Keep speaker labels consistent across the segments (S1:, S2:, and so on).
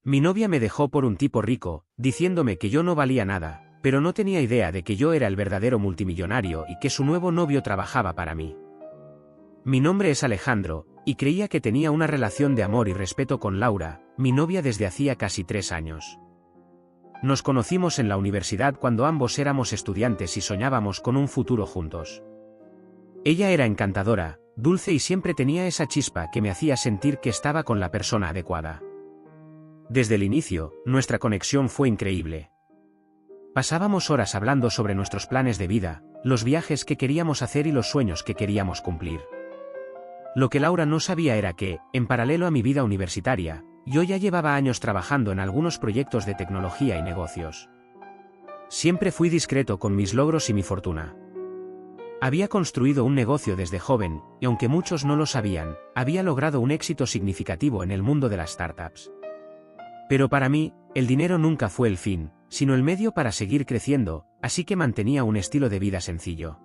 S1: Mi novia me dejó por un tipo rico, diciéndome que yo no valía nada, pero no tenía idea de que yo era el verdadero multimillonario y que su nuevo novio trabajaba para mí. Mi nombre es Alejandro, y creía que tenía una relación de amor y respeto con Laura, mi novia desde hacía casi 3 años. Nos conocimos en la universidad cuando ambos éramos estudiantes y soñábamos con un futuro juntos. Ella era encantadora, dulce y siempre tenía esa chispa que me hacía sentir que estaba con la persona adecuada. Desde el inicio, nuestra conexión fue increíble. Pasábamos horas hablando sobre nuestros planes de vida, los viajes que queríamos hacer y los sueños que queríamos cumplir. Lo que Laura no sabía era que, en paralelo a mi vida universitaria, yo ya llevaba años trabajando en algunos proyectos de tecnología y negocios. Siempre fui discreto con mis logros y mi fortuna. Había construido un negocio desde joven, y aunque muchos no lo sabían, había logrado un éxito significativo en el mundo de las startups. Pero para mí, el dinero nunca fue el fin, sino el medio para seguir creciendo, así que mantenía un estilo de vida sencillo.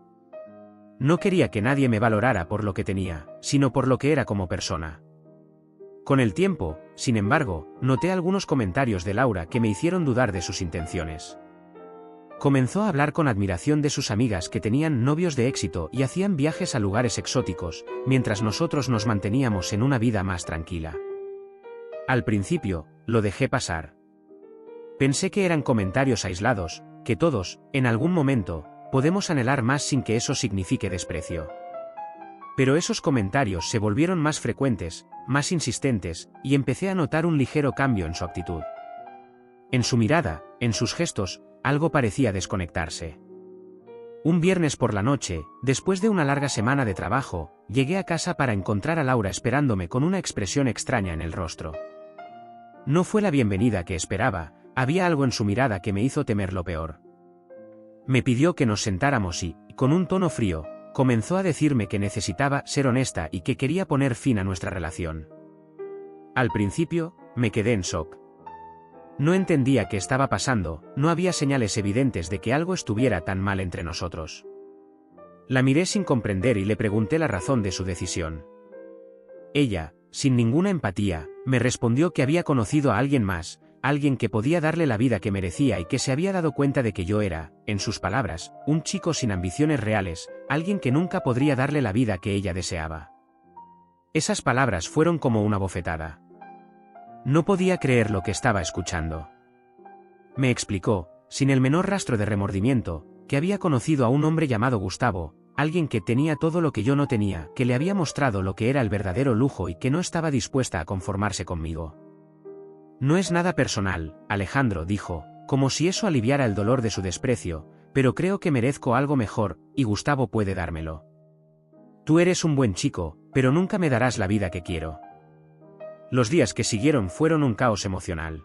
S1: No quería que nadie me valorara por lo que tenía, sino por lo que era como persona. Con el tiempo, sin embargo, noté algunos comentarios de Laura que me hicieron dudar de sus intenciones. Comenzó a hablar con admiración de sus amigas que tenían novios de éxito y hacían viajes a lugares exóticos, mientras nosotros nos manteníamos en una vida más tranquila. Al principio, lo dejé pasar. Pensé que eran comentarios aislados, que todos, en algún momento, podemos anhelar más sin que eso signifique desprecio. Pero esos comentarios se volvieron más frecuentes, más insistentes, y empecé a notar un ligero cambio en su actitud. En su mirada, en sus gestos, algo parecía desconectarse. Un viernes por la noche, después de una larga semana de trabajo, llegué a casa para encontrar a Laura esperándome con una expresión extraña en el rostro. No fue la bienvenida que esperaba, había algo en su mirada que me hizo temer lo peor. Me pidió que nos sentáramos y, con un tono frío, comenzó a decirme que necesitaba ser honesta y que quería poner fin a nuestra relación. Al principio, me quedé en shock. No entendía qué estaba pasando, no había señales evidentes de que algo estuviera tan mal entre nosotros. La miré sin comprender y le pregunté la razón de su decisión. Ella, sin ninguna empatía, me respondió que había conocido a alguien más, alguien que podía darle la vida que merecía y que se había dado cuenta de que yo era, en sus palabras, un chico sin ambiciones reales, alguien que nunca podría darle la vida que ella deseaba. Esas palabras fueron como una bofetada. No podía creer lo que estaba escuchando. Me explicó, sin el menor rastro de remordimiento, que había conocido a un hombre llamado Gustavo, alguien que tenía todo lo que yo no tenía, que le había mostrado lo que era el verdadero lujo y que no estaba dispuesta a conformarse conmigo. No es nada personal, Alejandro dijo, como si eso aliviara el dolor de su desprecio, pero creo que merezco algo mejor, y Gustavo puede dármelo. Tú eres un buen chico, pero nunca me darás la vida que quiero. Los días que siguieron fueron un caos emocional.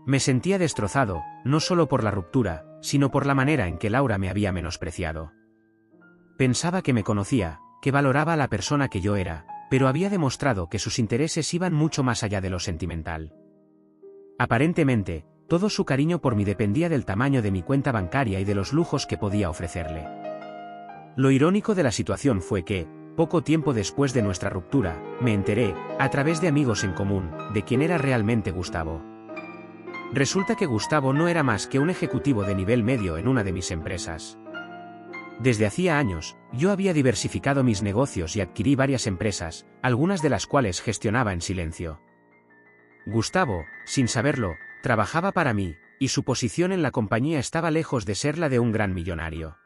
S1: Me sentía destrozado, no solo por la ruptura, sino por la manera en que Laura me había menospreciado. Pensaba que me conocía, que valoraba a la persona que yo era, pero había demostrado que sus intereses iban mucho más allá de lo sentimental. Aparentemente, todo su cariño por mí dependía del tamaño de mi cuenta bancaria y de los lujos que podía ofrecerle. Lo irónico de la situación fue que, poco tiempo después de nuestra ruptura, me enteré, a través de amigos en común, de quién era realmente Gustavo. Resulta que Gustavo no era más que un ejecutivo de nivel medio en una de mis empresas. Desde hacía años, yo había diversificado mis negocios y adquirí varias empresas, algunas de las cuales gestionaba en silencio. Gustavo, sin saberlo, trabajaba para mí, y su posición en la compañía estaba lejos de ser la de un gran millonario.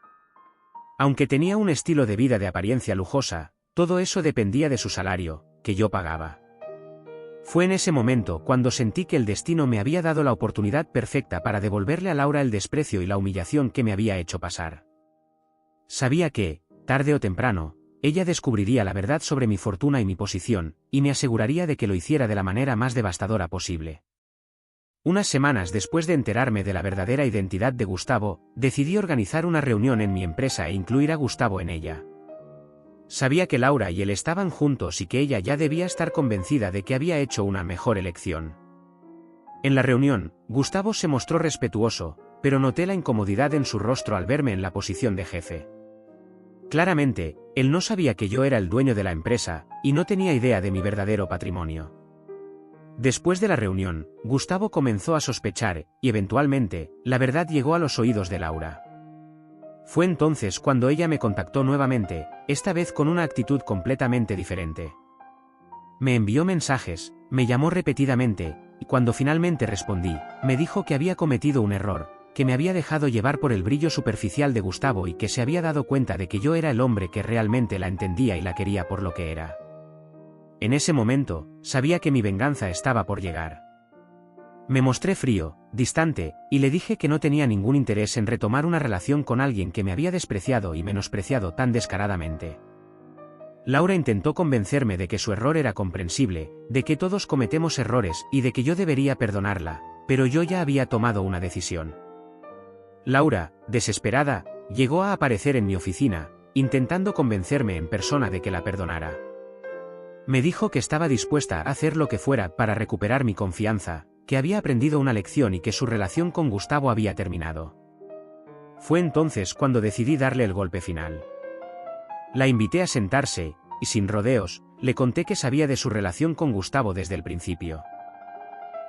S1: Aunque tenía un estilo de vida de apariencia lujosa, todo eso dependía de su salario, que yo pagaba. Fue en ese momento cuando sentí que el destino me había dado la oportunidad perfecta para devolverle a Laura el desprecio y la humillación que me había hecho pasar. Sabía que, tarde o temprano, ella descubriría la verdad sobre mi fortuna y mi posición, y me aseguraría de que lo hiciera de la manera más devastadora posible. Unas semanas después de enterarme de la verdadera identidad de Gustavo, decidí organizar una reunión en mi empresa e incluir a Gustavo en ella. Sabía que Laura y él estaban juntos y que ella ya debía estar convencida de que había hecho una mejor elección. En la reunión, Gustavo se mostró respetuoso, pero noté la incomodidad en su rostro al verme en la posición de jefe. Claramente, él no sabía que yo era el dueño de la empresa, y no tenía idea de mi verdadero patrimonio. Después de la reunión, Gustavo comenzó a sospechar, y eventualmente, la verdad llegó a los oídos de Laura. Fue entonces cuando ella me contactó nuevamente, esta vez con una actitud completamente diferente. Me envió mensajes, me llamó repetidamente, y cuando finalmente respondí, me dijo que había cometido un error, que me había dejado llevar por el brillo superficial de Gustavo y que se había dado cuenta de que yo era el hombre que realmente la entendía y la quería por lo que era. En ese momento, sabía que mi venganza estaba por llegar. Me mostré frío, distante, y le dije que no tenía ningún interés en retomar una relación con alguien que me había despreciado y menospreciado tan descaradamente. Laura intentó convencerme de que su error era comprensible, de que todos cometemos errores y de que yo debería perdonarla, pero yo ya había tomado una decisión. Laura, desesperada, llegó a aparecer en mi oficina, intentando convencerme en persona de que la perdonara. Me dijo que estaba dispuesta a hacer lo que fuera para recuperar mi confianza, que había aprendido una lección y que su relación con Gustavo había terminado. Fue entonces cuando decidí darle el golpe final. La invité a sentarse, y sin rodeos, le conté que sabía de su relación con Gustavo desde el principio.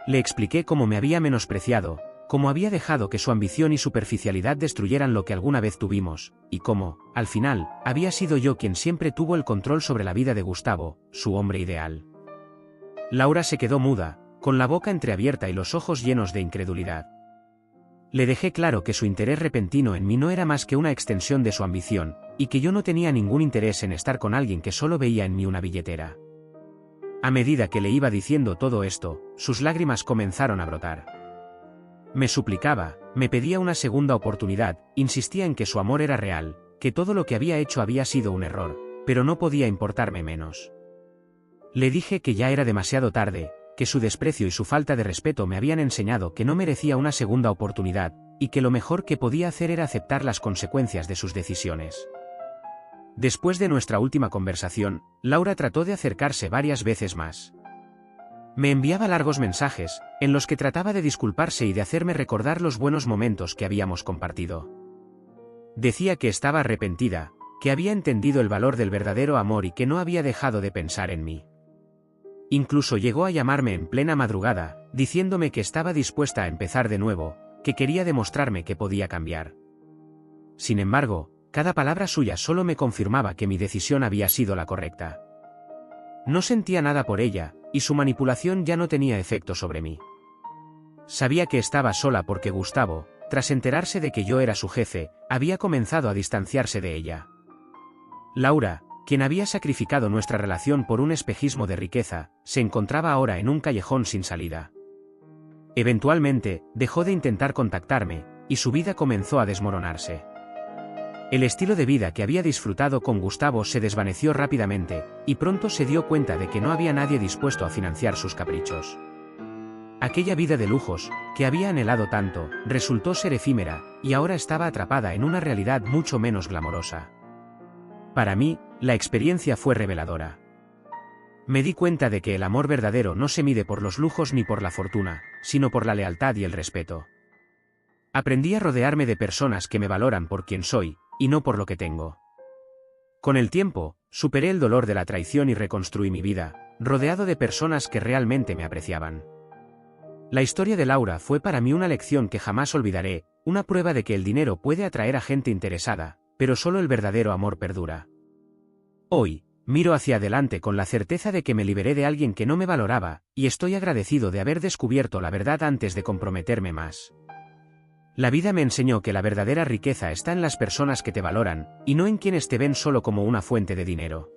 S1: Le expliqué cómo me había menospreciado, cómo había dejado que su ambición y superficialidad destruyeran lo que alguna vez tuvimos, y cómo, al final, había sido yo quien siempre tuvo el control sobre la vida de Gustavo, su hombre ideal. Laura se quedó muda, con la boca entreabierta y los ojos llenos de incredulidad. Le dejé claro que su interés repentino en mí no era más que una extensión de su ambición, y que yo no tenía ningún interés en estar con alguien que solo veía en mí una billetera. A medida que le iba diciendo todo esto, sus lágrimas comenzaron a brotar. Me suplicaba, me pedía una segunda oportunidad, insistía en que su amor era real, que todo lo que había hecho había sido un error, pero no podía importarme menos. Le dije que ya era demasiado tarde, que su desprecio y su falta de respeto me habían enseñado que no merecía una segunda oportunidad, y que lo mejor que podía hacer era aceptar las consecuencias de sus decisiones. Después de nuestra última conversación, Laura trató de acercarse varias veces más. Me enviaba largos mensajes, en los que trataba de disculparse y de hacerme recordar los buenos momentos que habíamos compartido. Decía que estaba arrepentida, que había entendido el valor del verdadero amor y que no había dejado de pensar en mí. Incluso llegó a llamarme en plena madrugada, diciéndome que estaba dispuesta a empezar de nuevo, que quería demostrarme que podía cambiar. Sin embargo, cada palabra suya solo me confirmaba que mi decisión había sido la correcta. No sentía nada por ella, y su manipulación ya no tenía efecto sobre mí. Sabía que estaba sola porque Gustavo, tras enterarse de que yo era su jefe, había comenzado a distanciarse de ella. Laura, quien había sacrificado nuestra relación por un espejismo de riqueza, se encontraba ahora en un callejón sin salida. Eventualmente, dejó de intentar contactarme, y su vida comenzó a desmoronarse. El estilo de vida que había disfrutado con Gustavo se desvaneció rápidamente, y pronto se dio cuenta de que no había nadie dispuesto a financiar sus caprichos. Aquella vida de lujos, que había anhelado tanto, resultó ser efímera, y ahora estaba atrapada en una realidad mucho menos glamorosa. Para mí, la experiencia fue reveladora. Me di cuenta de que el amor verdadero no se mide por los lujos ni por la fortuna, sino por la lealtad y el respeto. Aprendí a rodearme de personas que me valoran por quien soy, y no por lo que tengo. Con el tiempo, superé el dolor de la traición y reconstruí mi vida, rodeado de personas que realmente me apreciaban. La historia de Laura fue para mí una lección que jamás olvidaré, una prueba de que el dinero puede atraer a gente interesada, pero solo el verdadero amor perdura. Hoy, miro hacia adelante con la certeza de que me liberé de alguien que no me valoraba, y estoy agradecido de haber descubierto la verdad antes de comprometerme más. La vida me enseñó que la verdadera riqueza está en las personas que te valoran, y no en quienes te ven solo como una fuente de dinero.